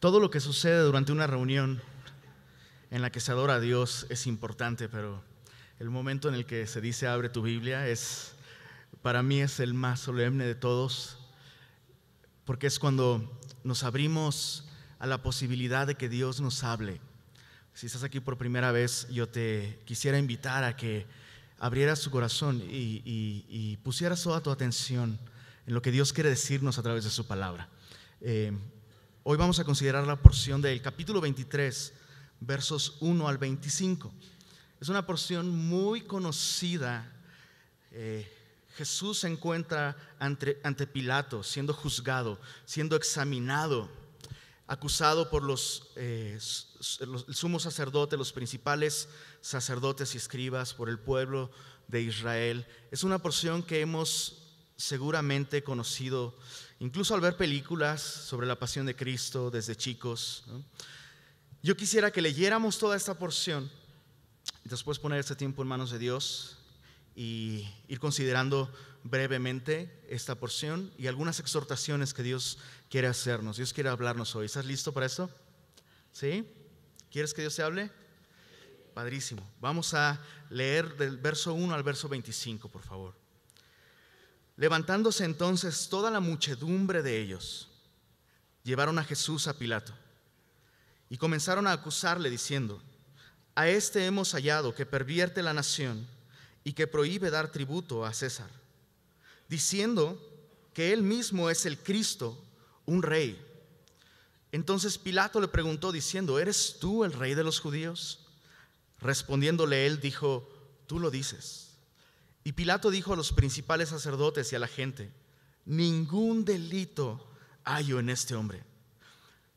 Todo lo que sucede durante una reunión en la que se adora a Dios es importante, pero el momento en el que se dice abre tu Biblia para mí es el más solemne de todos, porque es cuando nos abrimos a la posibilidad de que Dios nos hable. Si estás aquí por primera vez, yo te quisiera invitar a que abrieras tu corazón y pusieras toda tu atención en lo que Dios quiere decirnos a través de su palabra. Hoy vamos a considerar la porción del capítulo 23, versos 1 al 25. Es una porción muy conocida. Jesús se encuentra ante Pilato, siendo juzgado, siendo examinado, acusado por el sumo sacerdote, los principales sacerdotes y escribas, por el pueblo de Israel. Es una porción que hemos seguramente conocido incluso al ver películas sobre la pasión de Cristo desde chicos, ¿no? Yo quisiera que leyéramos toda esta porción y después poner este tiempo en manos de Dios y ir considerando brevemente esta porción y algunas exhortaciones que Dios quiere hacernos. Dios quiere hablarnos hoy. ¿Estás listo para esto? ¿Sí? ¿Quieres que Dios te hable? Padrísimo. Vamos a leer del verso 1 al verso 25, por favor. Levantándose entonces toda la muchedumbre de ellos, llevaron a Jesús a Pilato y comenzaron a acusarle diciendo: a este hemos hallado que pervierte la nación y que prohíbe dar tributo a César, diciendo que él mismo es el Cristo, un rey. Entonces Pilato le preguntó diciendo: ¿eres tú el rey de los judíos? Respondiéndole él dijo: tú lo dices. Y Pilato dijo a los principales sacerdotes y a la gente: ningún delito hallo en este hombre.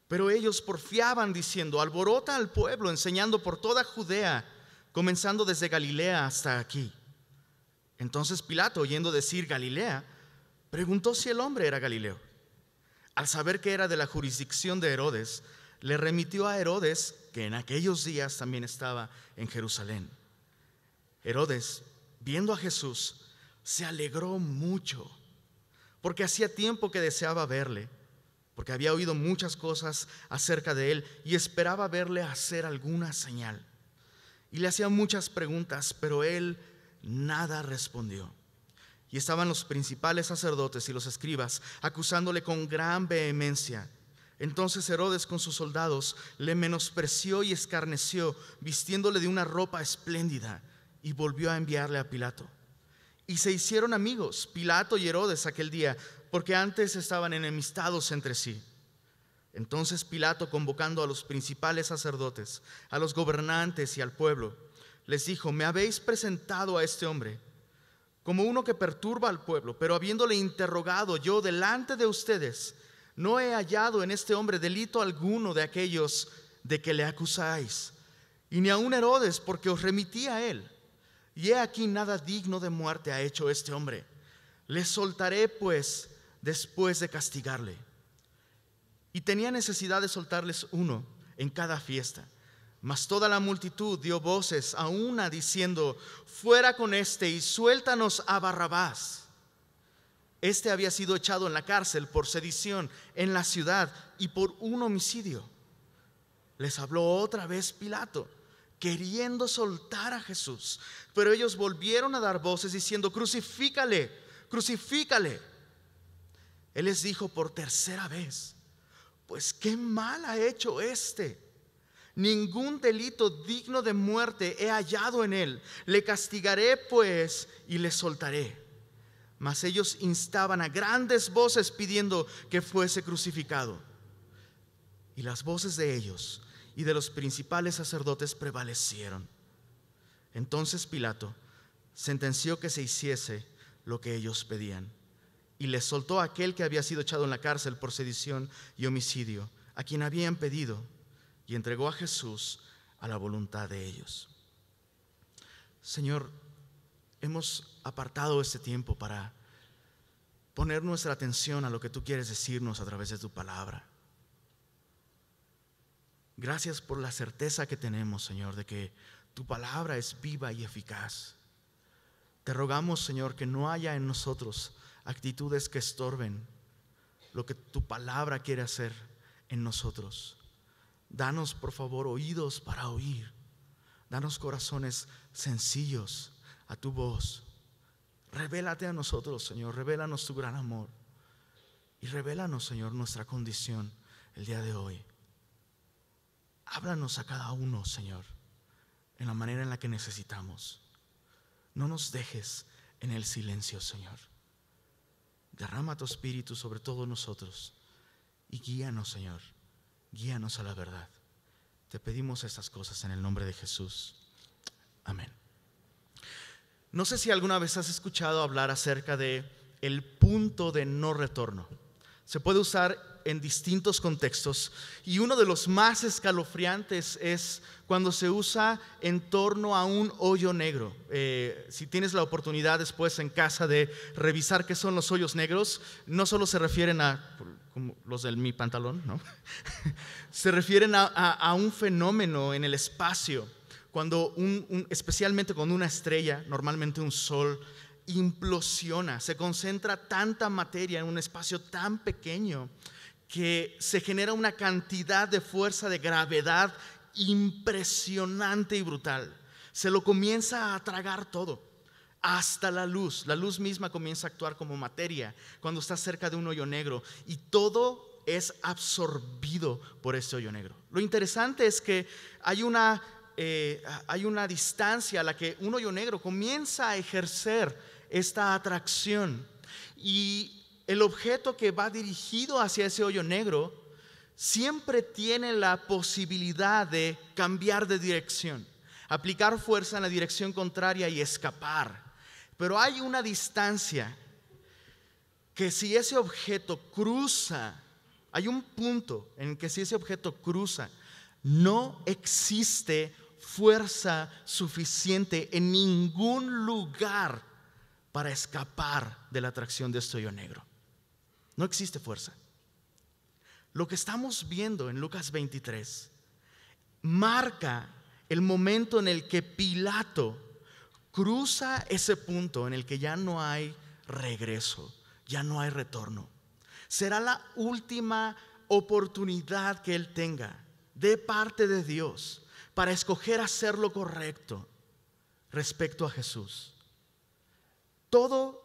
Pero ellos porfiaban diciendo: alborota al pueblo, enseñando por toda Judea, comenzando desde Galilea hasta aquí. Entonces Pilato, oyendo decir Galilea, preguntó si el hombre era Galileo. Al saber que era de la jurisdicción de Herodes, le remitió a Herodes, que en aquellos días también estaba en Jerusalén. Herodes, viendo a Jesús, se alegró mucho, porque hacía tiempo que deseaba verle, porque había oído muchas cosas acerca de él y esperaba verle hacer alguna señal. Y le hacía muchas preguntas, pero él nada respondió. Y estaban los principales sacerdotes y los escribas acusándole con gran vehemencia. Entonces Herodes con sus soldados le menospreció y escarneció, vistiéndole de una ropa espléndida, y volvió a enviarle a Pilato. Y se hicieron amigos Pilato y Herodes aquel día, porque antes estaban enemistados entre sí. Entonces Pilato, convocando a los principales sacerdotes, a los gobernantes y al pueblo, les dijo: me habéis presentado a este hombre como uno que perturba al pueblo, pero habiéndole interrogado yo delante de ustedes, no he hallado en este hombre delito alguno de aquellos de que le acusáis, y ni aun Herodes, porque os remití a él. Y he aquí, nada digno de muerte ha hecho este hombre. Le soltaré pues después de castigarle. Y tenía necesidad de soltarles uno en cada fiesta. Mas toda la multitud dio voces a una diciendo: fuera con este y suéltanos a Barrabás. Este había sido echado en la cárcel por sedición en la ciudad y por un homicidio. Les habló otra vez Pilato, queriendo soltar a Jesús, pero ellos volvieron a dar voces diciendo: crucifícale, crucifícale. Él les dijo por tercera vez: pues qué mal ha hecho este. Ningún delito digno de muerte he hallado en él. Le castigaré pues y le soltaré. Mas ellos instaban a grandes voces pidiendo que fuese crucificado. Y las voces de ellos y de los principales sacerdotes prevalecieron. Entonces Pilato sentenció que se hiciese lo que ellos pedían, y les soltó a aquel que había sido echado en la cárcel por sedición y homicidio, a quien habían pedido, y entregó a Jesús a la voluntad de ellos. Señor, hemos apartado este tiempo para poner nuestra atención a lo que tú quieres decirnos a través de tu palabra. Gracias por la certeza que tenemos, Señor, de que tu palabra es viva y eficaz. Te rogamos, Señor, que no haya en nosotros actitudes que estorben lo que tu palabra quiere hacer en nosotros. Danos, por favor, oídos para oír. Danos corazones sencillos a tu voz. Revélate a nosotros, Señor. Revélanos tu gran amor. Y revélanos, Señor, nuestra condición el día de hoy. Háblanos a cada uno, Señor, en la manera en la que necesitamos. No nos dejes en el silencio, Señor. Derrama tu espíritu sobre todos nosotros y guíanos, Señor. Guíanos a la verdad. Te pedimos estas cosas en el nombre de Jesús. Amén. No sé si alguna vez has escuchado hablar acerca de el punto de no retorno. Se puede usar en distintos contextos y uno de los más escalofriantes es cuando se usa en torno a un hoyo negro. Si tienes la oportunidad después en casa de revisar qué son los hoyos negros, no solo se refieren a como los de mi pantalón, ¿no? Se refieren a un fenómeno en el espacio, cuando especialmente cuando una estrella, normalmente un sol, implosiona, se concentra tanta materia en un espacio tan pequeño que se genera una cantidad de fuerza de gravedad impresionante y brutal. Se lo comienza a tragar todo, hasta la luz. La luz misma comienza a actuar como materia cuando está cerca de un hoyo negro y todo es absorbido por este hoyo negro. Lo interesante es que hay una distancia a la que un hoyo negro comienza a ejercer esta atracción, y el objeto que va dirigido hacia ese hoyo negro siempre tiene la posibilidad de cambiar de dirección, aplicar fuerza en la dirección contraria y escapar. Pero hay una distancia que si ese objeto cruza, hay un punto en que si ese objeto cruza, no existe fuerza suficiente en ningún lugar para escapar de la atracción de este hoyo negro. No existe fuerza. Lo que estamos viendo en Lucas 23 marca el momento en el que Pilato cruza ese punto en el que ya no hay regreso, ya no hay retorno. Será la última oportunidad que él tenga de parte de Dios para escoger hacer lo correcto respecto a Jesús. Todo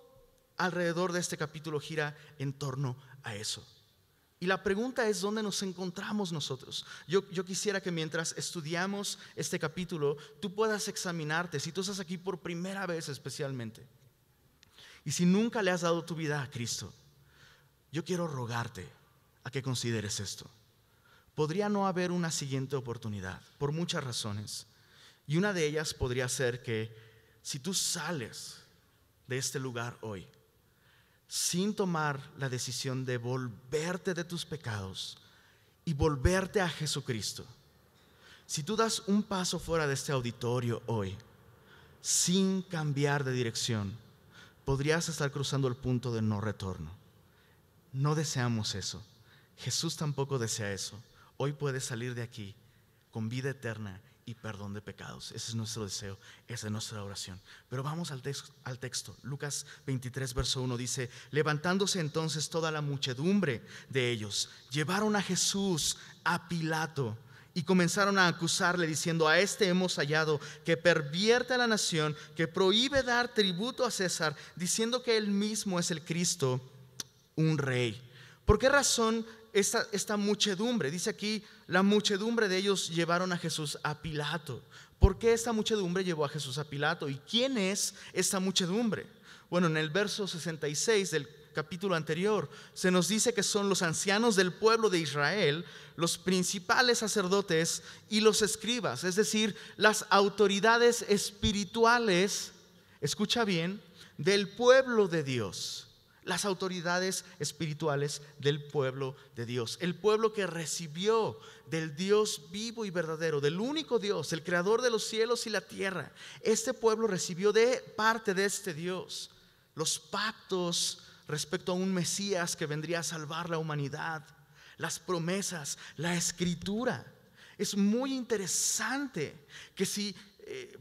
alrededor de este capítulo gira en torno a eso. Y la pregunta es: ¿dónde nos encontramos nosotros? Yo quisiera que mientras estudiamos este capítulo, tú puedas examinarte. Si tú estás aquí por primera vez especialmente, y si nunca le has dado tu vida a Cristo, yo quiero rogarte a que consideres esto. Podría no haber una siguiente oportunidad, por muchas razones. Y una de ellas podría ser que si tú sales de este lugar hoy sin tomar la decisión de volverte de tus pecados y volverte a Jesucristo, si tú das un paso fuera de este auditorio hoy sin cambiar de dirección, podrías estar cruzando el punto de no retorno. No deseamos eso. Jesús tampoco desea eso. Hoy puedes salir de aquí con vida eterna y perdón de pecados. Ese es nuestro deseo, esa es nuestra oración. Pero vamos al texto. Lucas 23 verso 1 dice: levantándose entonces toda la muchedumbre de ellos, llevaron a Jesús a Pilato y comenzaron a acusarle diciendo: a este hemos hallado que pervierte a la nación, que prohíbe dar tributo a César, diciendo que él mismo es el Cristo, un rey. ¿Por qué razón esta muchedumbre? Dice aquí: la muchedumbre de ellos llevaron a Jesús a Pilato. ¿Por qué esta muchedumbre llevó a Jesús a Pilato? ¿Y quién es esta muchedumbre? Bueno, en el verso 66 del capítulo anterior se nos dice que son los ancianos del pueblo de Israel, los principales sacerdotes y los escribas, es decir, las autoridades espirituales, escucha bien, del pueblo de Dios. Las autoridades espirituales del pueblo de Dios, el pueblo que recibió del Dios vivo y verdadero, del único Dios, el creador de los cielos y la tierra. Este pueblo recibió de parte de este Dios los pactos respecto a un Mesías que vendría a salvar la humanidad, las promesas, la escritura. Es muy interesante que si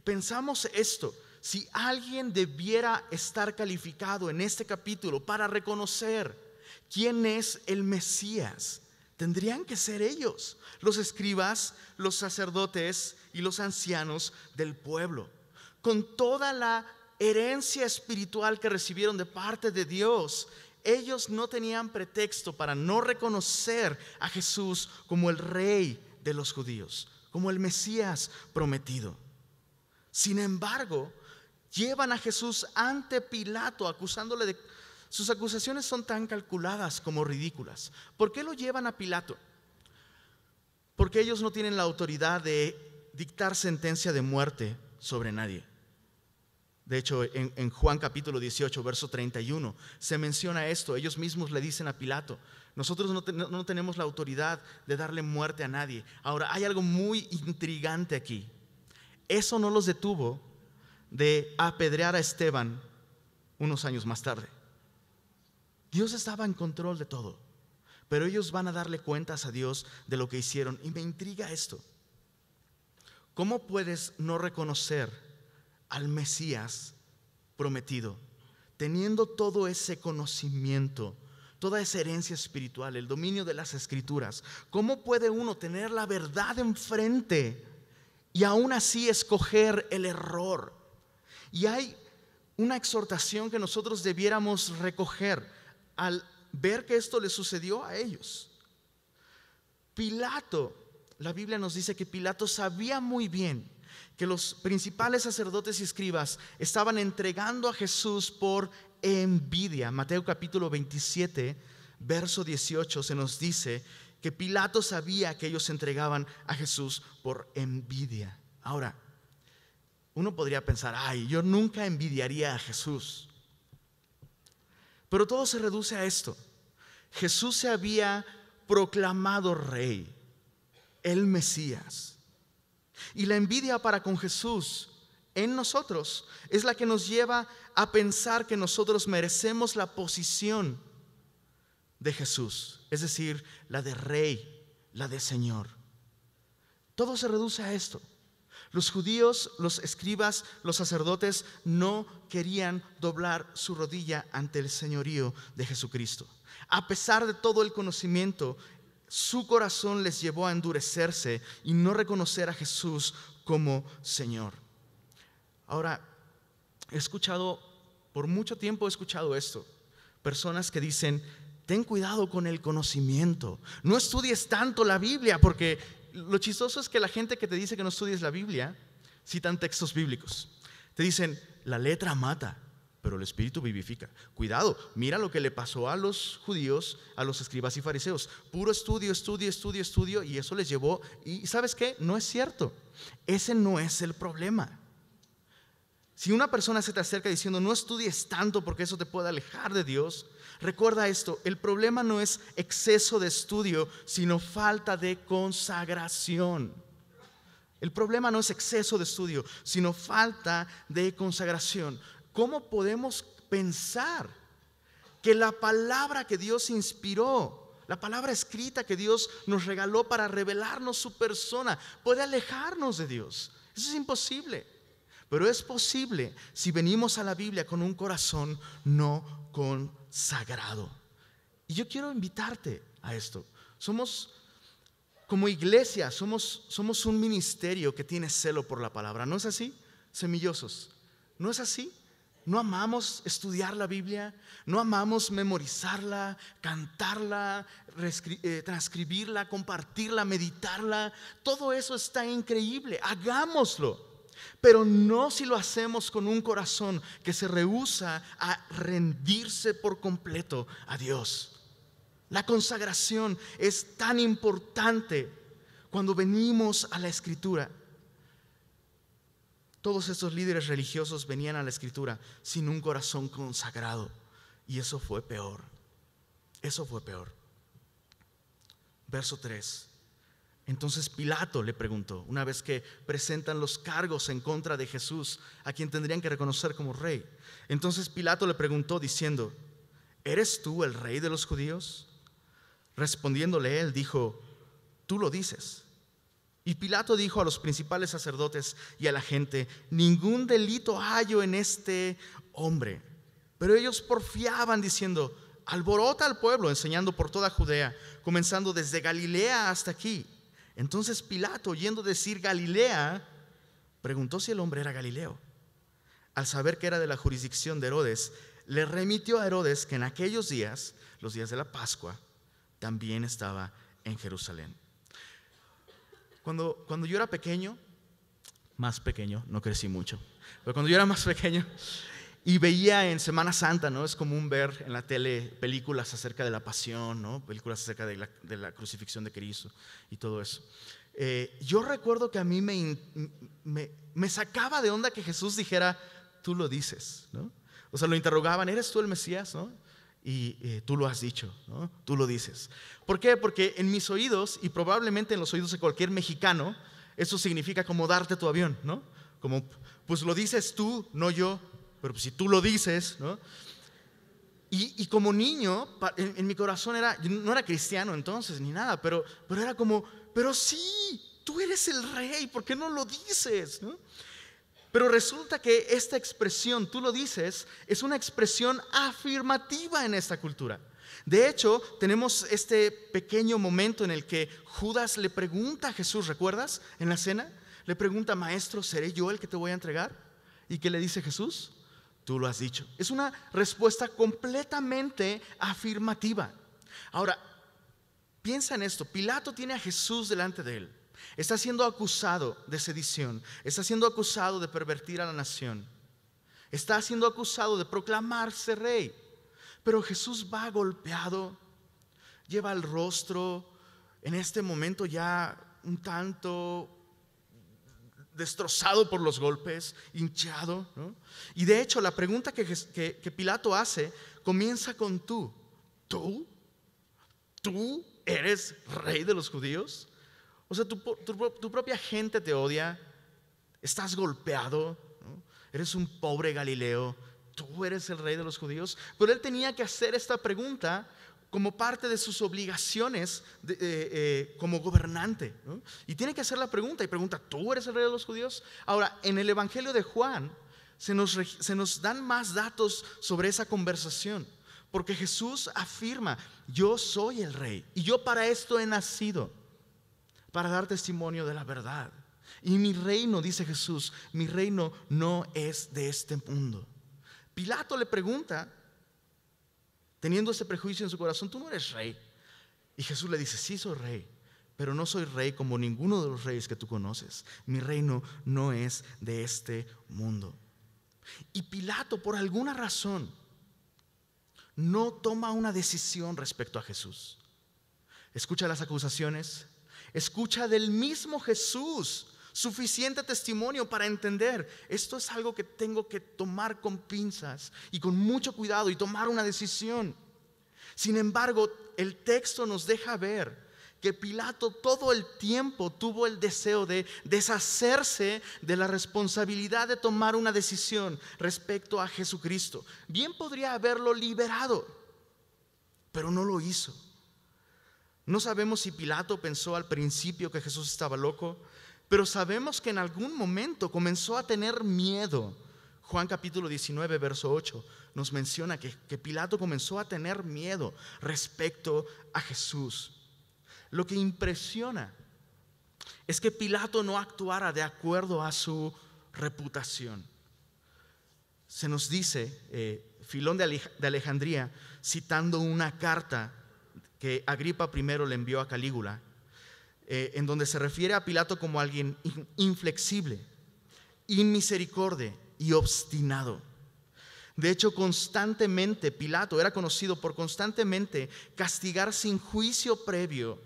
pensamos esto, si alguien debiera estar calificado en este capítulo para reconocer quién es el Mesías, Tendrían que ser ellos, los escribas, los sacerdotes y los ancianos del pueblo, con toda la herencia espiritual que recibieron de parte de Dios. Ellos no tenían pretexto para no reconocer a Jesús como el rey de los judíos, como el Mesías prometido. Sin embargo, llevan a Jesús ante Pilato acusándole de... Sus acusaciones son tan calculadas como ridículas. ¿Por qué lo llevan a Pilato? Porque ellos no tienen la autoridad de dictar sentencia de muerte sobre nadie. De hecho, en Juan capítulo 18, verso 31, se menciona esto. Ellos mismos le dicen a Pilato: nosotros no tenemos la autoridad de darle muerte a nadie. Ahora, hay algo muy intrigante aquí. Eso no los detuvo de apedrear a Esteban unos años más tarde. Dios estaba en control de todo, pero ellos van a darle cuentas a Dios de lo que hicieron. Y me intriga esto: ¿cómo puedes no reconocer al Mesías prometido, teniendo todo ese conocimiento, toda esa herencia espiritual, el dominio de las Escrituras? ¿Cómo puede uno tener la verdad enfrente y aún así escoger el error? Y hay una exhortación que nosotros debiéramos recoger al ver que esto le sucedió a ellos. Pilato, la Biblia nos dice que Pilato sabía muy bien que los principales sacerdotes y escribas estaban entregando a Jesús por envidia. Mateo capítulo 27, verso 18 se nos dice que Pilato sabía que ellos entregaban a Jesús por envidia. Ahora, uno podría pensar: ay, yo nunca envidiaría a Jesús. Pero todo se reduce a esto: Jesús se había proclamado rey, el Mesías. Y la envidia para con Jesús en nosotros es la que nos lleva a pensar que nosotros merecemos la posición de Jesús, es decir, la de rey, la de Señor. Todo se reduce a esto. Los judíos, los escribas, los sacerdotes no querían doblar su rodilla ante el señorío de Jesucristo. A pesar de todo el conocimiento, su corazón les llevó a endurecerse y no reconocer a Jesús como Señor. Ahora, por mucho tiempo he escuchado esto. Personas que dicen: ten cuidado con el conocimiento, no estudies tanto la Biblia, porque lo chistoso es que la gente que te dice que no estudies la Biblia citan textos bíblicos. Te dicen: la letra mata, pero el espíritu vivifica. Cuidado, mira lo que le pasó a los judíos, a los escribas y fariseos. Puro estudio, y eso les llevó. Y ¿sabes qué? No es cierto. Ese no es el problema. Si una persona se te acerca diciendo: no estudies tanto porque eso te puede alejar de Dios, recuerda esto: el problema no es exceso de estudio, sino falta de consagración. El problema no es exceso de estudio, sino falta de consagración. ¿Cómo podemos pensar que la palabra que Dios inspiró, la palabra escrita que Dios nos regaló para revelarnos su persona, puede alejarnos de Dios? Eso es imposible. Pero es posible si venimos a la Biblia con un corazón no consagrado. Y yo quiero invitarte a esto. Como iglesia, somos un ministerio que tiene celo por la palabra. ¿No es así? Semillosos. ¿No es así? No amamos estudiar la Biblia, no amamos memorizarla, cantarla, transcribirla, compartirla, meditarla. Todo eso está increíble, hagámoslo. Pero no si lo hacemos con un corazón que se rehúsa a rendirse por completo a Dios. La consagración es tan importante cuando venimos a la Escritura. Todos estos líderes religiosos venían a la Escritura sin un corazón consagrado, y eso fue peor. Eso fue peor. Verso 3. Entonces Pilato le preguntó, una vez que presentan los cargos en contra de Jesús, a quien tendrían que reconocer como rey. Entonces Pilato le preguntó diciendo: ¿eres tú el rey de los judíos? Respondiéndole él, dijo: tú lo dices. Y Pilato dijo a los principales sacerdotes y a la gente: ningún delito hallo en este hombre. Pero ellos porfiaban diciendo: alborota al pueblo, enseñando por toda Judea, comenzando desde Galilea hasta aquí. Entonces Pilato, oyendo decir Galilea, preguntó si el hombre era Galileo. Al saber que era de la jurisdicción de Herodes, le remitió a Herodes que en aquellos días, los días de la Pascua, también estaba en Jerusalén. Cuando yo era pequeño, más pequeño, no crecí mucho, pero cuando yo era más pequeño y veía en Semana Santa, ¿no? Es común ver en la tele películas acerca de la pasión, ¿no? Películas acerca de la crucifixión de Cristo y todo eso. Yo recuerdo que a mí me sacaba de onda que Jesús dijera, tú lo dices, ¿no? O sea, lo interrogaban, ¿eres tú el Mesías, no? Y tú lo has dicho, ¿no? Tú lo dices. ¿Por qué? Porque en mis oídos, y probablemente en los oídos de cualquier mexicano, eso significa como darte tu avión, ¿no? Como, pues lo dices tú, no yo, pero pues si tú lo dices, ¿no? Y como niño, en mi corazón no era cristiano entonces, ni nada, pero era como, pero sí, tú eres el rey, ¿por qué no lo dices, no? Pero resulta que esta expresión, tú lo dices, es una expresión afirmativa en esta cultura. De hecho, tenemos este pequeño momento en el que Judas le pregunta a Jesús, ¿recuerdas? En la cena, le pregunta, maestro, ¿seré yo el que te voy a entregar? ¿Y qué le dice Jesús? Tú lo has dicho. Es una respuesta completamente afirmativa. Ahora, piensa en esto, Pilato tiene a Jesús delante de él. Está siendo acusado de sedición, está siendo acusado de pervertir a la nación, está siendo acusado de proclamarse rey. Pero Jesús va golpeado, lleva el rostro en este momento ya un tanto destrozado por los golpes, hinchado, ¿no? Y de hecho la pregunta que Pilato hace comienza con tú. ¿Tú eres rey de los judíos? O sea, tu propia gente te odia, estás golpeado, ¿no? Eres un pobre Galileo, tú eres el rey de los judíos. Pero él tenía que hacer esta pregunta como parte de sus obligaciones como gobernante, ¿no? Y tiene que hacer la pregunta y pregunta, ¿tú eres el rey de los judíos? Ahora, en el Evangelio de Juan se nos dan más datos sobre esa conversación, porque Jesús afirma, yo soy el rey y yo para esto he nacido, para dar testimonio de la verdad. Y mi reino, dice Jesús, mi reino no es de este mundo. Pilato le pregunta, teniendo ese prejuicio en su corazón, tú no eres rey. Y Jesús le dice, sí soy rey, pero no soy rey como ninguno de los reyes que tú conoces. Mi reino no es de este mundo. Y Pilato, por alguna razón, no toma una decisión respecto a Jesús. Escucha las acusaciones, escucha del mismo Jesús suficiente testimonio para entender, esto es algo que tengo que tomar con pinzas y con mucho cuidado y tomar una decisión. Sin embargo, el texto nos deja ver que Pilato todo el tiempo tuvo el deseo de deshacerse de la responsabilidad de tomar una decisión respecto a Jesucristo. Bien podría haberlo liberado, pero no lo hizo. No sabemos si Pilato pensó al principio que Jesús estaba loco, pero sabemos que en algún momento comenzó a tener miedo. Juan capítulo 19, verso 8 nos menciona que Pilato comenzó a tener miedo respecto a Jesús. Lo que impresiona es que Pilato no actuara de acuerdo a su reputación. Se nos dice, Filón de Alejandría, citando una carta que Agripa I le envió a Calígula, en donde se refiere a Pilato como alguien inflexible, inmisericordia y obstinado. De hecho, constantemente Pilato era conocido por constantemente castigar sin juicio previo,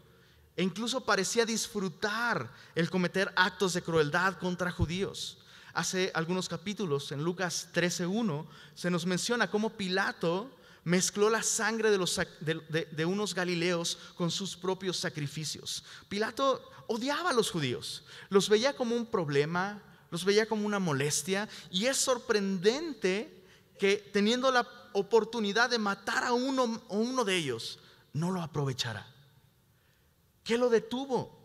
e incluso parecía disfrutar el cometer actos de crueldad contra judíos. Hace algunos capítulos, en Lucas 13:1, se nos menciona cómo Pilato mezcló la sangre de unos galileos con sus propios sacrificios. Pilato odiaba a los judíos, los veía como un problema, los veía como una molestia, y es sorprendente que teniendo la oportunidad de matar a uno de ellos, no lo aprovechara. ¿Qué lo detuvo?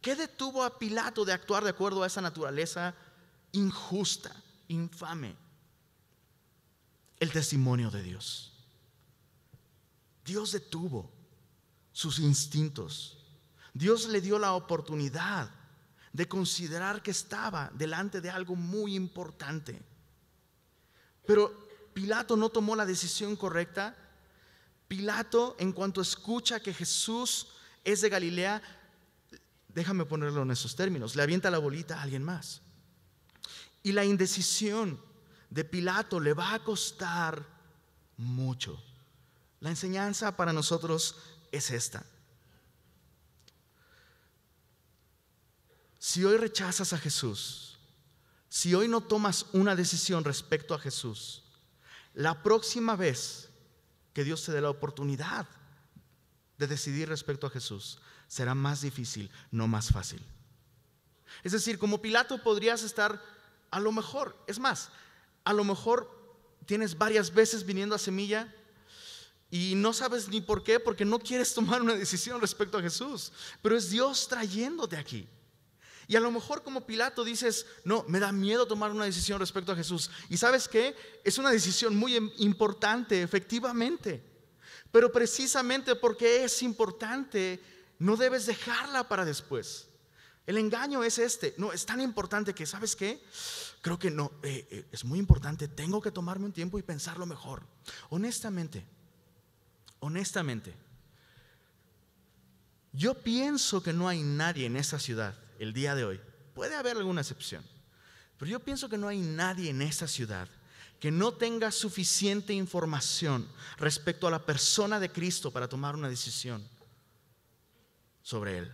¿Qué detuvo a Pilato de actuar de acuerdo a esa naturaleza injusta, infame? El testimonio de Dios. Dios detuvo sus instintos. Dios le dio la oportunidad de considerar que estaba delante de algo muy importante. Pero Pilato no tomó la decisión correcta. Pilato, en cuanto escucha que Jesús es de Galilea, déjame ponerlo en esos términos, le avienta la bolita a alguien más. Y la indecisión de Pilato le va a costar mucho. La enseñanza para nosotros es esta. Si hoy rechazas a Jesús, si hoy no tomas una decisión respecto a Jesús, la próxima vez que Dios te dé la oportunidad de decidir respecto a Jesús, será más difícil, no más fácil. Es decir, como Pilato podrías estar, a lo mejor, es más, a lo mejor tienes varias veces viniendo a Semilla y no sabes ni por qué, porque no quieres tomar una decisión respecto a Jesús, pero es Dios trayéndote aquí. Y a lo mejor como Pilato dices, no, me da miedo tomar una decisión respecto a Jesús. ¿Y sabes qué? Es una decisión muy importante, efectivamente. Pero precisamente porque es importante, no debes dejarla para después. El engaño es este. No, es tan importante que, ¿sabes qué? Creo que no, es muy importante. Tengo que tomarme un tiempo y pensarlo mejor. Honestamente, yo pienso que no hay nadie en esta ciudad el día de hoy. Puede haber alguna excepción, pero yo pienso que no hay nadie en esta ciudad que no tenga suficiente información respecto a la persona de Cristo para tomar una decisión sobre Él.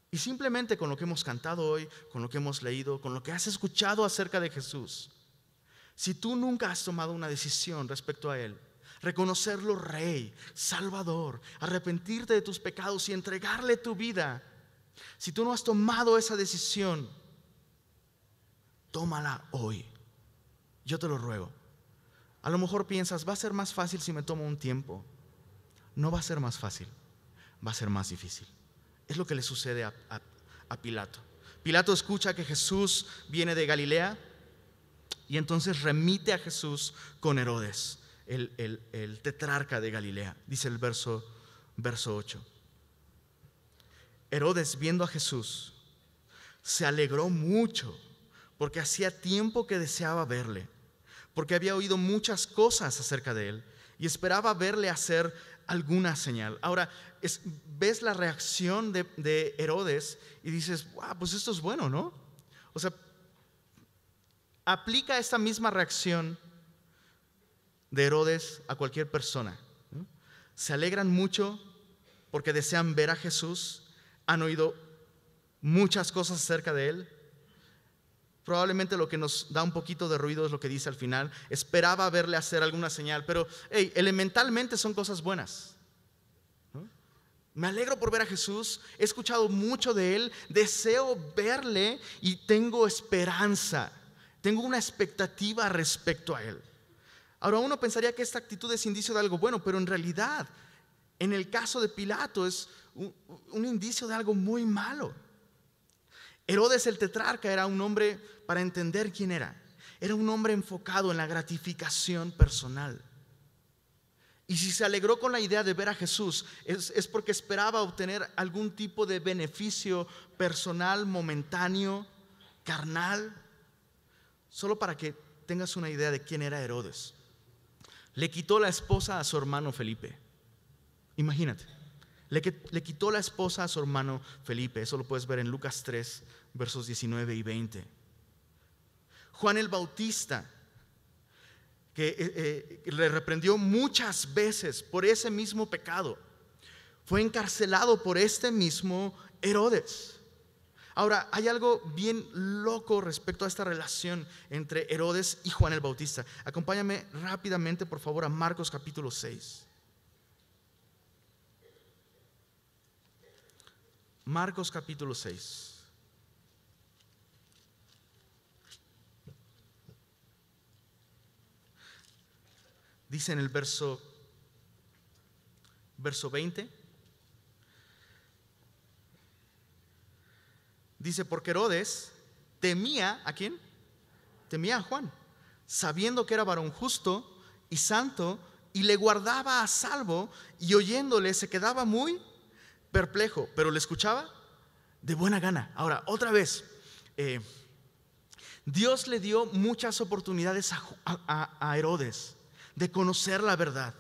Y simplemente con lo que hemos cantado hoy, con lo que hemos leído, con lo que has escuchado acerca de Jesús, si tú nunca has tomado una decisión respecto a Él, reconocerlo Rey, Salvador, arrepentirte de tus pecados y entregarle tu vida, si tú no has tomado esa decisión, tómala hoy. Yo te lo ruego. A lo mejor piensas, va a ser más fácil si me tomo un tiempo. No va a ser más fácil, va a ser más difícil. Es lo que le sucede a Pilato. Pilato escucha que Jesús viene de Galilea y entonces remite a Jesús con Herodes, el tetrarca de Galilea. Dice el verso 8. Herodes, viendo a Jesús, se alegró mucho porque hacía tiempo que deseaba verle, porque había oído muchas cosas acerca de él y esperaba verle hacer alguna señal. Ahora, ves la reacción de Herodes y dices, wow, pues esto es bueno, ¿no? O sea, aplica esta misma reacción de Herodes a cualquier persona, ¿no? Se alegran mucho porque desean ver a Jesús, han oído muchas cosas acerca de él. Probablemente lo que nos da un poquito de ruido es lo que dice al final. Esperaba verle hacer alguna señal, pero elementalmente son cosas buenas, ¿no? Me alegro por ver a Jesús, he escuchado mucho de él, deseo verle y tengo esperanza, tengo una expectativa respecto a él. Ahora uno pensaría que esta actitud es indicio de algo bueno, pero en realidad, en el caso de Pilato es un indicio de algo muy malo. Herodes el tetrarca era un hombre, para entender quién era un hombre enfocado en la gratificación personal. Y si se alegró con la idea de ver a Jesús, es porque esperaba obtener algún tipo de beneficio personal, momentáneo, carnal. Solo para que tengas una idea de quién era Herodes, le quitó la esposa a su hermano Felipe. Imagínate, le quitó la esposa a su hermano Felipe. Eso lo puedes ver en Lucas 3, versos 19 y 20. Juan el Bautista, que le reprendió muchas veces por ese mismo pecado, fue encarcelado por este mismo Herodes. Ahora, hay algo bien loco respecto a esta relación entre Herodes y Juan el Bautista. Acompáñame rápidamente, por favor, a Marcos capítulo 6. Marcos capítulo 6. Dice en el verso 20. Dice, porque Herodes temía, ¿a quién? Temía a Juan, sabiendo que era varón justo y santo y le guardaba a salvo, y oyéndole se quedaba muy perplejo, pero le escuchaba de buena gana. Ahora, otra vez, Dios le dio muchas oportunidades a Herodes de conocer la verdad.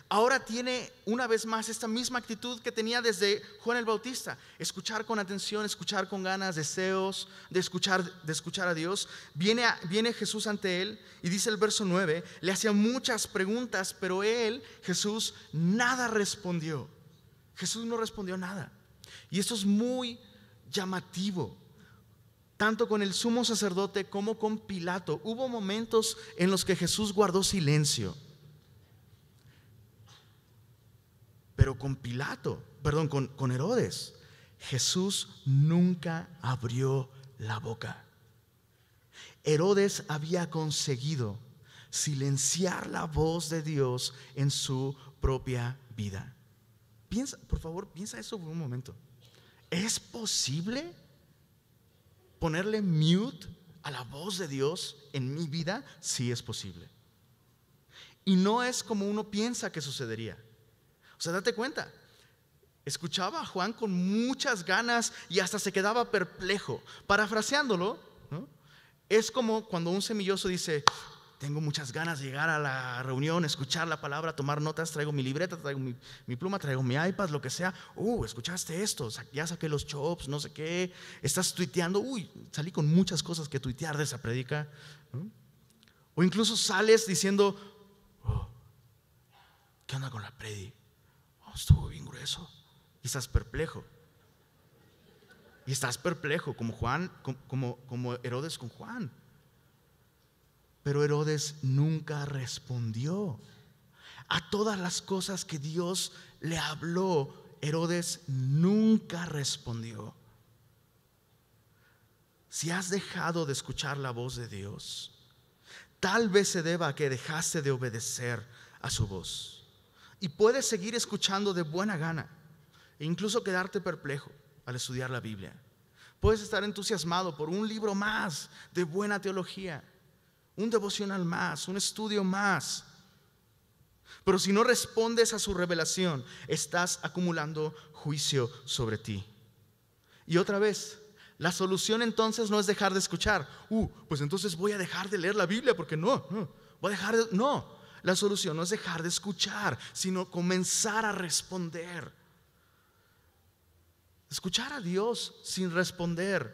Ahora tiene una vez más esta misma actitud que tenía desde Juan el Bautista: escuchar con atención, escuchar con ganas, deseos de escuchar a Dios. Viene Jesús ante él y dice el verso 9, le hacía muchas preguntas, pero Jesús, nada respondió. Jesús no respondió nada. Y esto es muy llamativo, tanto con el sumo sacerdote como con Pilato. Hubo momentos en los que Jesús guardó silencio. Pero con con Herodes, Jesús nunca abrió la boca. Herodes había conseguido silenciar la voz de Dios en su propia vida. Piensa, por favor, piensa eso por un momento. ¿Es posible ponerle mute a la voz de Dios en mi vida? Sí, es posible. Y no es como uno piensa que sucedería. O sea, date cuenta, escuchaba a Juan con muchas ganas y hasta se quedaba perplejo. Parafraseándolo, ¿no? Es como cuando un semilloso dice: tengo muchas ganas de llegar a la reunión, escuchar la palabra, tomar notas, traigo mi libreta, traigo mi pluma, traigo mi iPad, lo que sea. ¿Escuchaste esto? Ya saqué los chops, no sé qué. Estás tuiteando, salí con muchas cosas que tuitear de esa predica, ¿no? O incluso sales diciendo: ¿qué onda con la predi? Estuvo bien grueso. Y estás perplejo. Y estás perplejo como Juan, como Herodes con Juan. Pero Herodes nunca respondió a todas las cosas que Dios le habló. Herodes nunca respondió. Si has dejado de escuchar la voz de Dios, tal vez se deba a que dejaste de obedecer a su voz. Y puedes seguir escuchando de buena gana e incluso quedarte perplejo al estudiar la Biblia. Puedes estar entusiasmado por un libro más de buena teología, un devocional más, un estudio más. Pero si no respondes a su revelación, estás acumulando juicio sobre ti. Y otra vez, la solución entonces no es dejar de escuchar. Pues entonces voy a dejar de leer la Biblia porque no. La solución no es dejar de escuchar, sino comenzar a responder. Escuchar a Dios sin responder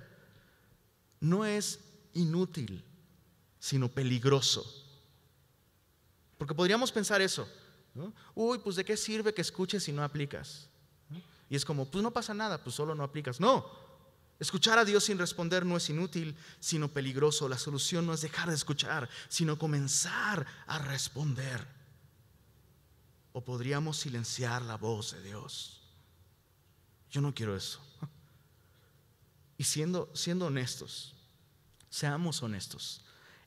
no es inútil, sino peligroso. Porque podríamos pensar eso, ¿no? Pues ¿de qué sirve que escuches si no aplicas? Y es como, pues no pasa nada, pues solo no aplicas. No, escuchar a Dios sin responder no es inútil, sino peligroso. La solución no es dejar de escuchar, sino comenzar a responder. O podríamos silenciar la voz de Dios. Yo no quiero eso. Y siendo honestos, seamos honestos,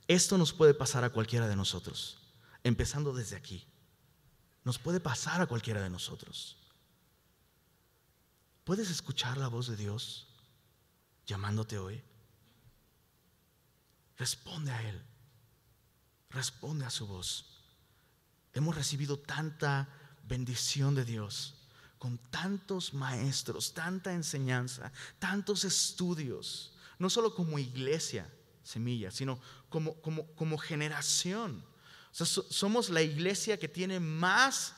esto nos puede pasar a cualquiera de nosotros. Empezando desde aquí, nos puede pasar a cualquiera de nosotros. ¿Puedes escuchar la voz de Dios llamándote hoy? Responde a Él, responde a su voz. Hemos recibido tanta bendición de Dios, con tantos maestros, tanta enseñanza, tantos estudios, no solo como iglesia Semilla, sino como generación. O sea, somos la iglesia que tiene más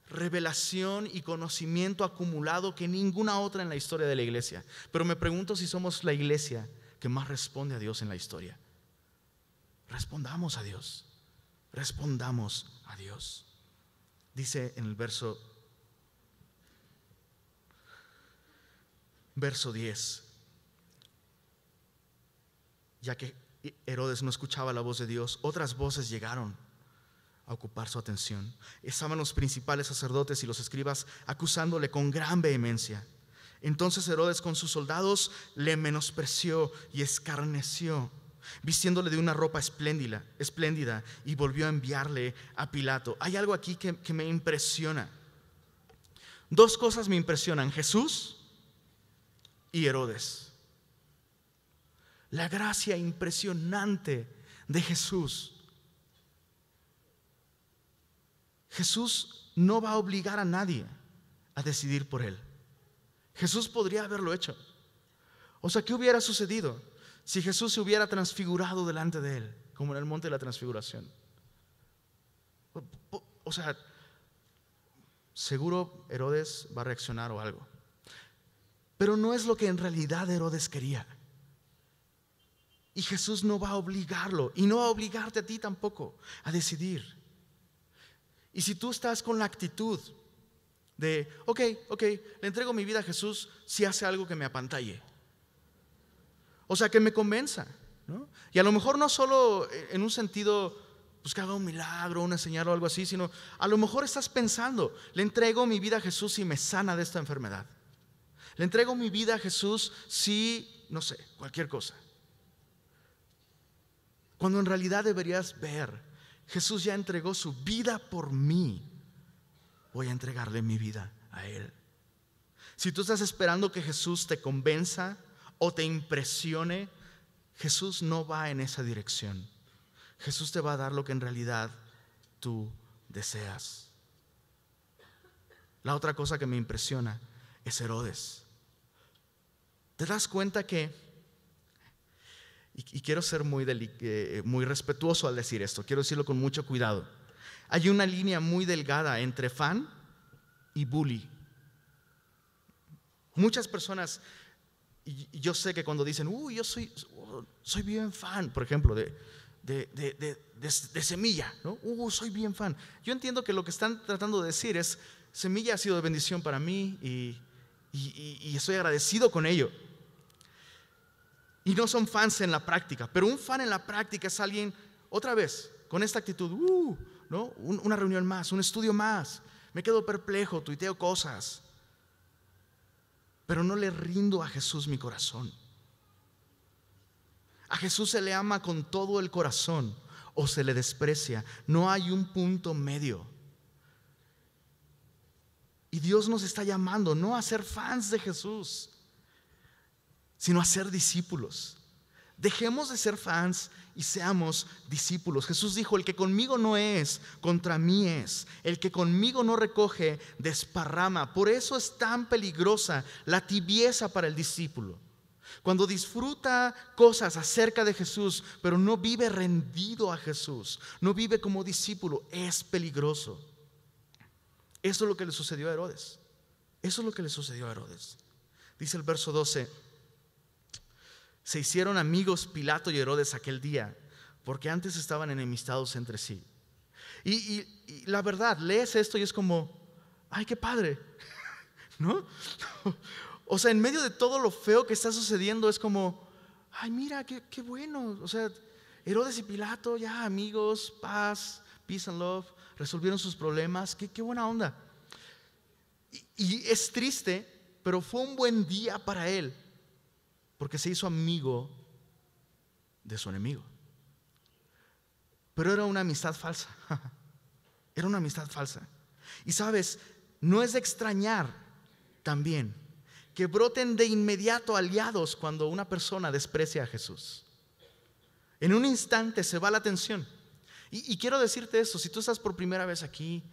revelación y conocimiento acumulado que ninguna otra en la historia de la iglesia. Pero me pregunto si somos la iglesia que más responde a Dios en la historia. Respondamos a Dios. Respondamos a Dios. Dice en el verso 10: ya que Herodes no escuchaba la voz de Dios, otras voces llegaron a ocupar su atención. Estaban los principales sacerdotes y los escribas acusándole con gran vehemencia. Entonces Herodes con sus soldados le menospreció y escarneció, vistiéndole de una ropa espléndida, y volvió a enviarle a Pilato. Hay algo aquí que me impresiona. Dos cosas me impresionan: Jesús y Herodes. La gracia impresionante de Jesús. Jesús no va a obligar a nadie a decidir por él. Jesús podría haberlo hecho. O sea, ¿qué hubiera sucedido si Jesús se hubiera transfigurado delante de él, como en el monte de la transfiguración? O sea, seguro Herodes va a reaccionar o algo. Pero no es lo que en realidad Herodes quería. Y Jesús no va a obligarlo, y no va a obligarte a ti tampoco a decidir. Y si tú estás con la actitud de, ok, le entrego mi vida a Jesús si hace algo que me apantalle, o sea, que me convenza, ¿no? Y a lo mejor no solo en un sentido, pues que haga un milagro, una señal o algo así, sino a lo mejor estás pensando, le entrego mi vida a Jesús si me sana de esta enfermedad. Le entrego mi vida a Jesús si, no sé, cualquier cosa. Cuando en realidad deberías ver, Jesús ya entregó su vida por mí, voy a entregarle mi vida a Él. Si tú estás esperando que Jesús te convenza o te impresione, Jesús no va en esa dirección. Jesús te va a dar lo que en realidad tú deseas. La otra cosa que me impresiona es Herodes. ¿Te das cuenta que, y quiero ser muy respetuoso al decir esto, quiero decirlo con mucho cuidado, hay una línea muy delgada entre fan y bully? Muchas personas, y yo sé que cuando dicen, yo soy bien fan, por ejemplo, de Semilla, ¿no? Soy bien fan. Yo entiendo que lo que están tratando de decir es, Semilla ha sido de bendición para mí y estoy agradecido con ello. Y no son fans en la práctica, pero un fan en la práctica es alguien, otra vez, con esta actitud, ¿no? Una reunión más, un estudio más, me quedo perplejo, tuiteo cosas, pero no le rindo a Jesús mi corazón. A Jesús se le ama con todo el corazón o se le desprecia, no hay un punto medio. Y Dios nos está llamando no a ser fans de Jesús, sino a ser discípulos. Dejemos de ser fans y seamos discípulos. Jesús dijo, el que conmigo no es, contra mí es. El que conmigo no recoge, desparrama. Por eso es tan peligrosa la tibieza para el discípulo. Cuando disfruta cosas acerca de Jesús, pero no vive rendido a Jesús, no vive como discípulo, es peligroso. Eso es lo que le sucedió a Herodes. Eso es lo que le sucedió a Herodes. Dice el verso 12: se hicieron amigos Pilato y Herodes aquel día, porque antes estaban enemistados entre sí. Y la verdad, lees esto y es como, ay, qué padre, ¿no? O sea, en medio de todo lo feo que está sucediendo, es como, ay, mira, qué bueno. O sea, Herodes y Pilato, ya amigos, paz, peace and love, resolvieron sus problemas, qué buena onda. Y es triste, pero fue un buen día para él, porque se hizo amigo de su enemigo. Pero era una amistad falsa. Era una amistad falsa. Y sabes, no es de extrañar también que broten de inmediato aliados cuando una persona desprecia a Jesús. En un instante se va la atención. Y quiero decirte esto, si tú estás por primera vez aquí,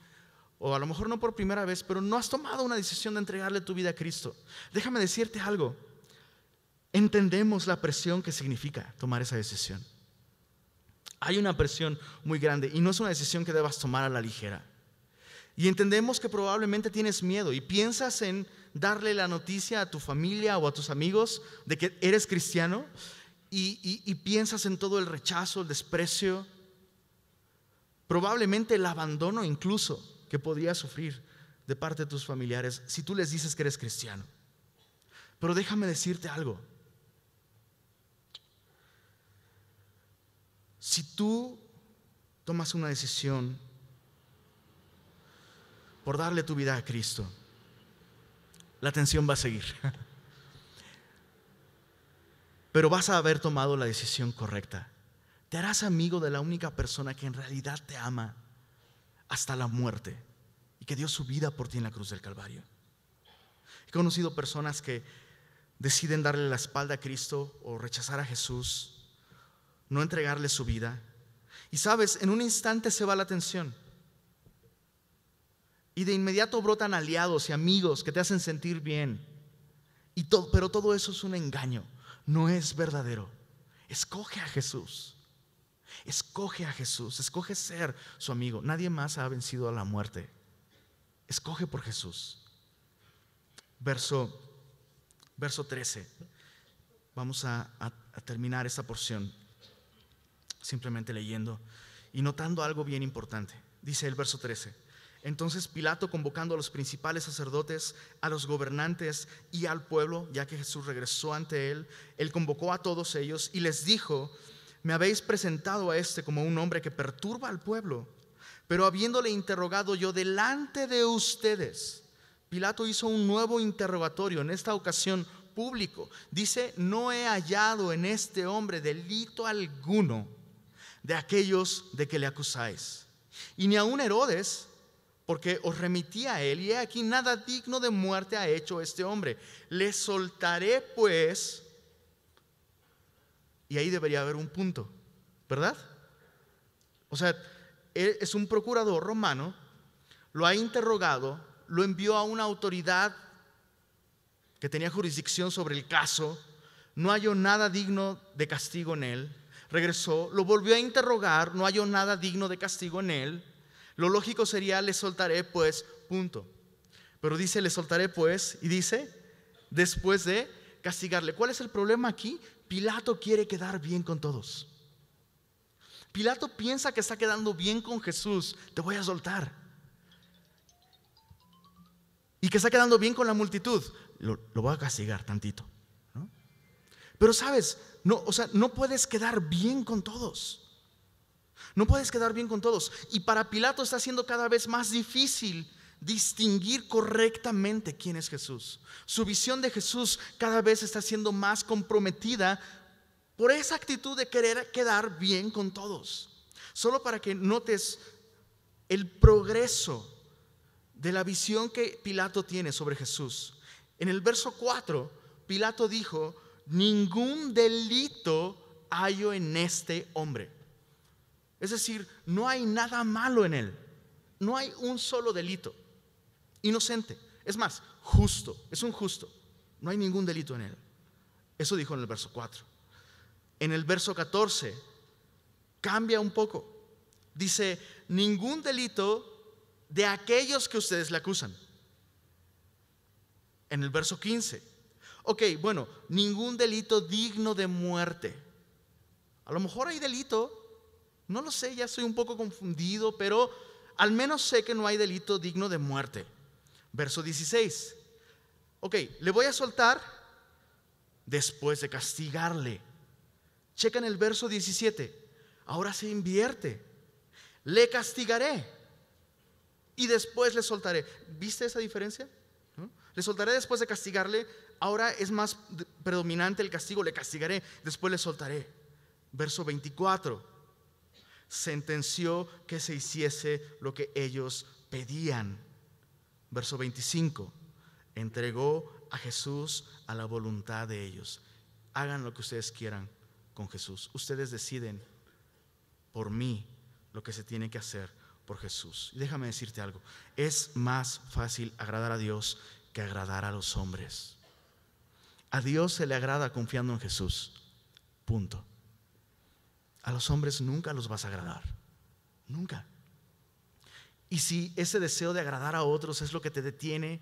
o a lo mejor no por primera vez, pero no has tomado una decisión de entregarle tu vida a Cristo, déjame decirte algo. Entendemos la presión que significa tomar esa decisión. Hay una presión muy grande y no es una decisión que debas tomar a la ligera. Y entendemos que probablemente tienes miedo y piensas en darle la noticia a tu familia o a tus amigos de que eres cristiano y piensas en todo el rechazo, el desprecio, probablemente el abandono incluso que podrías sufrir de parte de tus familiares si tú les dices que eres cristiano. Pero déjame decirte algo. Si tú tomas una decisión por darle tu vida a Cristo, la tensión va a seguir. Pero vas a haber tomado la decisión correcta. Te harás amigo de la única persona que en realidad te ama hasta la muerte y que dio su vida por ti en la cruz del Calvario. He conocido personas que deciden darle la espalda a Cristo o rechazar a Jesús, no entregarle su vida. Y sabes, en un instante se va la atención. Y de inmediato brotan aliados y amigos que te hacen sentir bien. Pero todo eso es un engaño, no es verdadero. Escoge a Jesús. Escoge a Jesús, escoge ser su amigo. Nadie más ha vencido a la muerte. Escoge por Jesús. Verso 13. Vamos a terminar esta porción simplemente leyendo y notando algo bien importante. Dice el verso 13: entonces Pilato, convocando a los principales sacerdotes, a los gobernantes y al pueblo, ya que Jesús regresó ante él convocó a todos ellos y les dijo: me habéis presentado a este como un hombre que perturba al pueblo, pero habiéndole interrogado yo delante de ustedes. Pilato hizo un nuevo interrogatorio, en esta ocasión público. Dice: no he hallado en este hombre delito alguno de aquellos de que le acusáis, y ni aun Herodes, porque os remití a él, y he aquí nada digno de muerte ha hecho este hombre. Le soltaré pues. Y ahí debería haber un punto, ¿verdad? O sea, él es un procurador romano, lo ha interrogado, lo envió a una autoridad que tenía jurisdicción sobre el caso, no halló nada digno de castigo en él. Regresó, lo volvió a interrogar, no halló nada digno de castigo en él. Lo lógico sería: le soltaré pues, punto. Pero dice: le soltaré pues, y dice: después de castigarle. ¿Cuál es el problema aquí? Pilato quiere quedar bien con todos. Pilato piensa que está quedando bien con Jesús. Te voy a soltar. Y que está quedando bien con la multitud. Lo voy a castigar tantito, ¿no? Pero sabes, no puedes quedar bien con todos. No puedes quedar bien con todos. Y para Pilato está siendo cada vez más difícil distinguir correctamente quién es Jesús. Su visión de Jesús cada vez está siendo más comprometida por esa actitud de querer quedar bien con todos. Solo para que notes el progreso de la visión que Pilato tiene sobre Jesús. En el verso 4, Pilato dijo: ningún delito hallo en este hombre. Es decir, no hay nada malo en él. No hay un solo delito. Inocente. Es más, justo. Es un justo. No hay ningún delito en él. Eso dijo en el verso 4. En el verso 14 cambia un poco. Dice: ningún delito de aquellos que ustedes le acusan. En el verso 15, bueno, ningún delito digno de muerte. A lo mejor hay delito, no lo sé, ya estoy un poco confundido, pero al menos sé que no hay delito digno de muerte. Verso 16, le voy a soltar después de castigarle. Checa en el verso 17, ahora se invierte: le castigaré y después le soltaré. ¿Viste esa diferencia? ¿No? Le soltaré después de castigarle. Ahora es más predominante el castigo. Le castigaré, después le soltaré. Verso 24, sentenció que se hiciese lo que ellos pedían. Verso 25, entregó a Jesús a la voluntad de ellos. Hagan lo que ustedes quieran con Jesús. Ustedes deciden por mí lo que se tiene que hacer por Jesús. Y déjame decirte algo: es más fácil agradar a Dios que agradar a los hombres. A Dios se le agrada confiando en Jesús, punto. A los hombres nunca los vas a agradar, nunca. Y si ese deseo de agradar a otros es lo que te detiene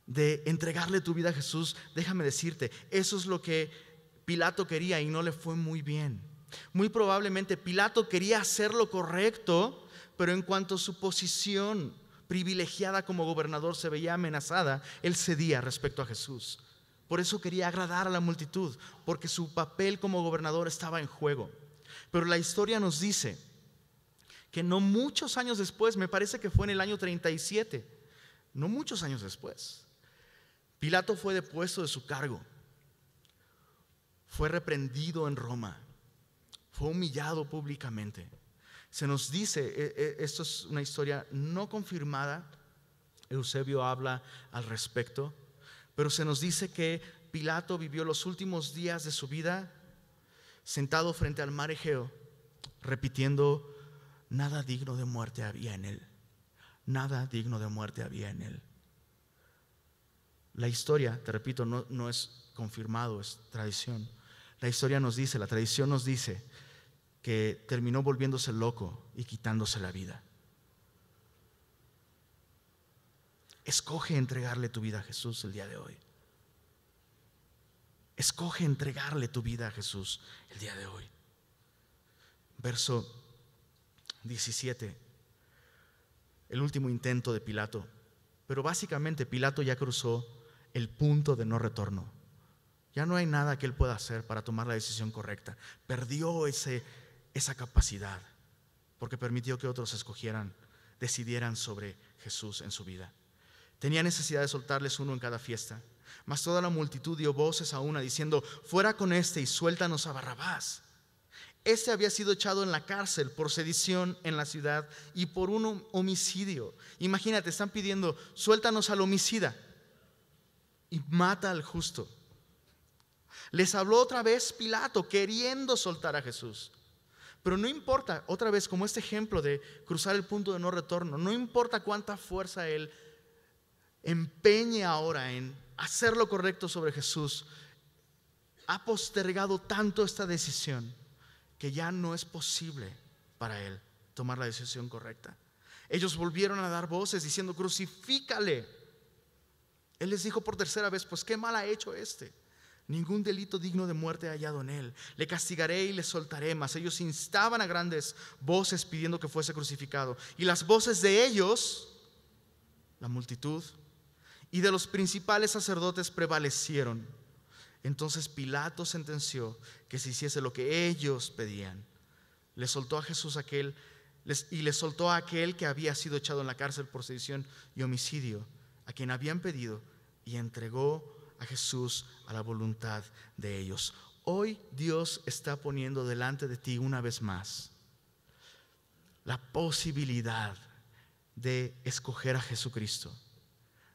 de entregarle tu vida a Jesús, déjame decirte, eso es lo que Pilato quería y no le fue muy bien. Muy probablemente Pilato quería hacer lo correcto, pero en cuanto su posición privilegiada como gobernador se veía amenazada, él cedía respecto a Jesús. Por eso quería agradar a la multitud, porque su papel como gobernador estaba en juego. Pero la historia nos dice que no muchos años después, me parece que fue en el año 37, no muchos años después, Pilato fue depuesto de su cargo, fue reprendido en Roma, fue humillado públicamente. Se nos dice, esto es una historia no confirmada, Eusebio habla al respecto, pero se nos dice que Pilato vivió los últimos días de su vida sentado frente al mar Egeo, repitiendo: nada digno de muerte había en él, Nada digno de muerte había en él. La historia, te repito, no es confirmado, es tradición. La historia nos dice, la tradición nos dice que terminó volviéndose loco y quitándose la vida. Escoge entregarle tu vida a Jesús el día de hoy. Escoge entregarle tu vida a Jesús el día de hoy. Verso 17, el último intento de Pilato. Pero básicamente Pilato ya cruzó el punto de no retorno. Ya no hay nada que él pueda hacer para tomar la decisión correcta. Perdió esa capacidad porque permitió que otros decidieran sobre Jesús en su vida. Tenía necesidad de soltarles uno en cada fiesta, mas toda la multitud dio voces a una diciendo: fuera con este y suéltanos a Barrabás. Este había sido echado en la cárcel por sedición en la ciudad y por un homicidio. Imagínate, están pidiendo: suéltanos al homicida y mata al justo. Les habló otra vez Pilato queriendo soltar a Jesús. Pero no importa, otra vez como este ejemplo de cruzar el punto de no retorno, no importa cuánta fuerza él empeñe ahora en hacer lo correcto sobre Jesús, ha postergado tanto esta decisión que ya no es posible para él tomar la decisión correcta. Ellos volvieron a dar voces diciendo: crucifícale. Él les dijo por tercera vez: pues qué mal ha hecho este. Ningún delito digno de muerte he hallado en él. Le castigaré y le soltaré. Mas ellos instaban a grandes voces pidiendo que fuese crucificado. Y las voces de ellos, la multitud, y de los principales sacerdotes prevalecieron. Entonces Pilato sentenció que se hiciese lo que ellos pedían. Le soltó a Jesús y le soltó a aquel que había sido echado en la cárcel por sedición y homicidio, a quien habían pedido, y entregó a Jesús a la voluntad de ellos. Hoy Dios está poniendo delante de ti una vez más la posibilidad de escoger a Jesucristo,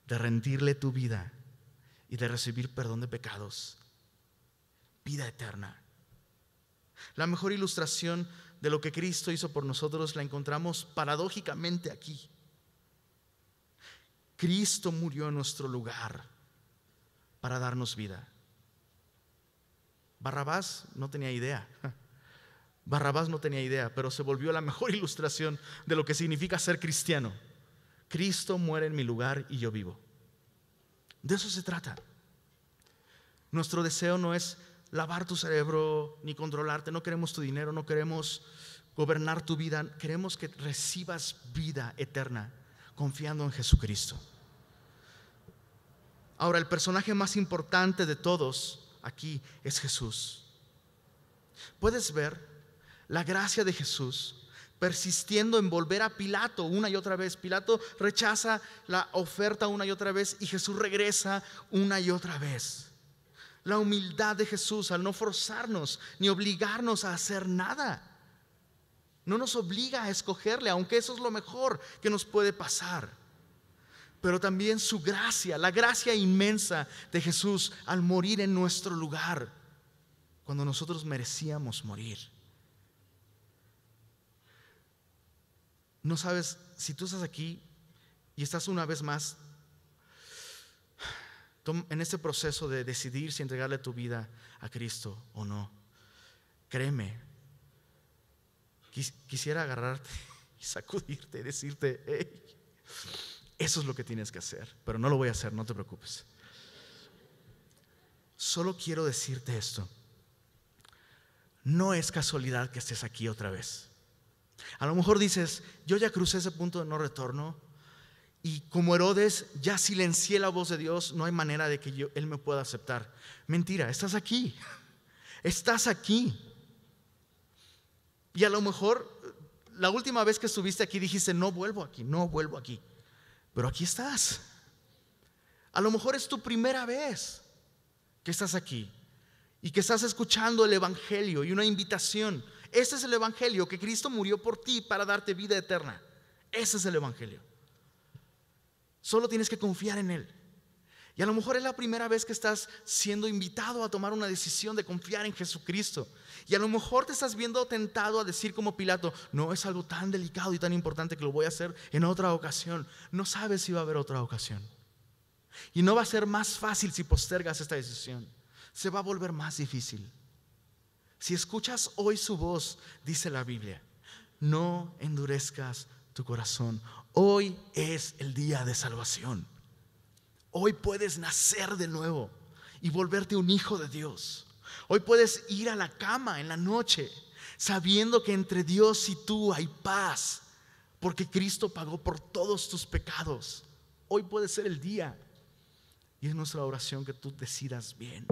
de rendirle tu vida y de recibir perdón de pecados, vida eterna. La mejor ilustración de lo que Cristo hizo por nosotros la encontramos paradójicamente aquí. Cristo murió en nuestro lugar para darnos vida. Barrabás no tenía idea. Barrabás no tenía idea, pero se volvió la mejor ilustración de lo que significa ser cristiano. Cristo muere en mi lugar y yo vivo. De eso se trata. Nuestro deseo no es lavar tu cerebro ni controlarte. No queremos tu dinero, no queremos gobernar tu vida. Queremos que recibas vida eterna confiando en Jesucristo. Ahora, el personaje más importante de todos aquí es Jesús. Puedes ver la gracia de Jesús persistiendo en volver a Pilato una y otra vez. Pilato rechaza la oferta una y otra vez y Jesús regresa una y otra vez. La humildad de Jesús al no forzarnos ni obligarnos a hacer nada. No nos obliga a escogerle, aunque eso es lo mejor que nos puede pasar. Pero también su gracia, la gracia inmensa de Jesús al morir en nuestro lugar cuando nosotros merecíamos morir. No sabes, si tú estás aquí y estás una vez más en este proceso de decidir si entregarle tu vida a Cristo o no, créeme, quisiera agarrarte y sacudirte y decirte: hey, eso es lo que tienes que hacer, pero no lo voy a hacer, no te preocupes. Solo quiero decirte esto: no es casualidad que estés aquí otra vez. A lo mejor dices: yo ya crucé ese punto de no retorno y como Herodes ya silencié la voz de Dios, no hay manera de que Él me pueda aceptar. Mentira, estás aquí. Estás aquí. Y a lo mejor la última vez que estuviste aquí dijiste: no vuelvo aquí, no vuelvo aquí. Pero aquí estás. A lo mejor es tu primera vez que estás aquí y que estás escuchando el evangelio y una invitación. Este es el evangelio, que Cristo murió por ti para darte vida eterna. Ese es el evangelio. Solo tienes que confiar en Él. Y a lo mejor es la primera vez que estás siendo invitado a tomar una decisión de confiar en Jesucristo. Y a lo mejor te estás viendo tentado a decir como Pilato: no, es algo tan delicado y tan importante que lo voy a hacer en otra ocasión. No sabes si va a haber otra ocasión. Y no va a ser más fácil si postergas esta decisión. Se va a volver más difícil. Si escuchas hoy su voz, dice la Biblia, no endurezcas tu corazón. Hoy es el día de salvación. Hoy puedes nacer de nuevo y volverte un hijo de Dios. Hoy puedes ir a la cama en la noche sabiendo que entre Dios y tú hay paz, porque Cristo pagó por todos tus pecados. Hoy puede ser el día. Y es nuestra oración que tú decidas bien.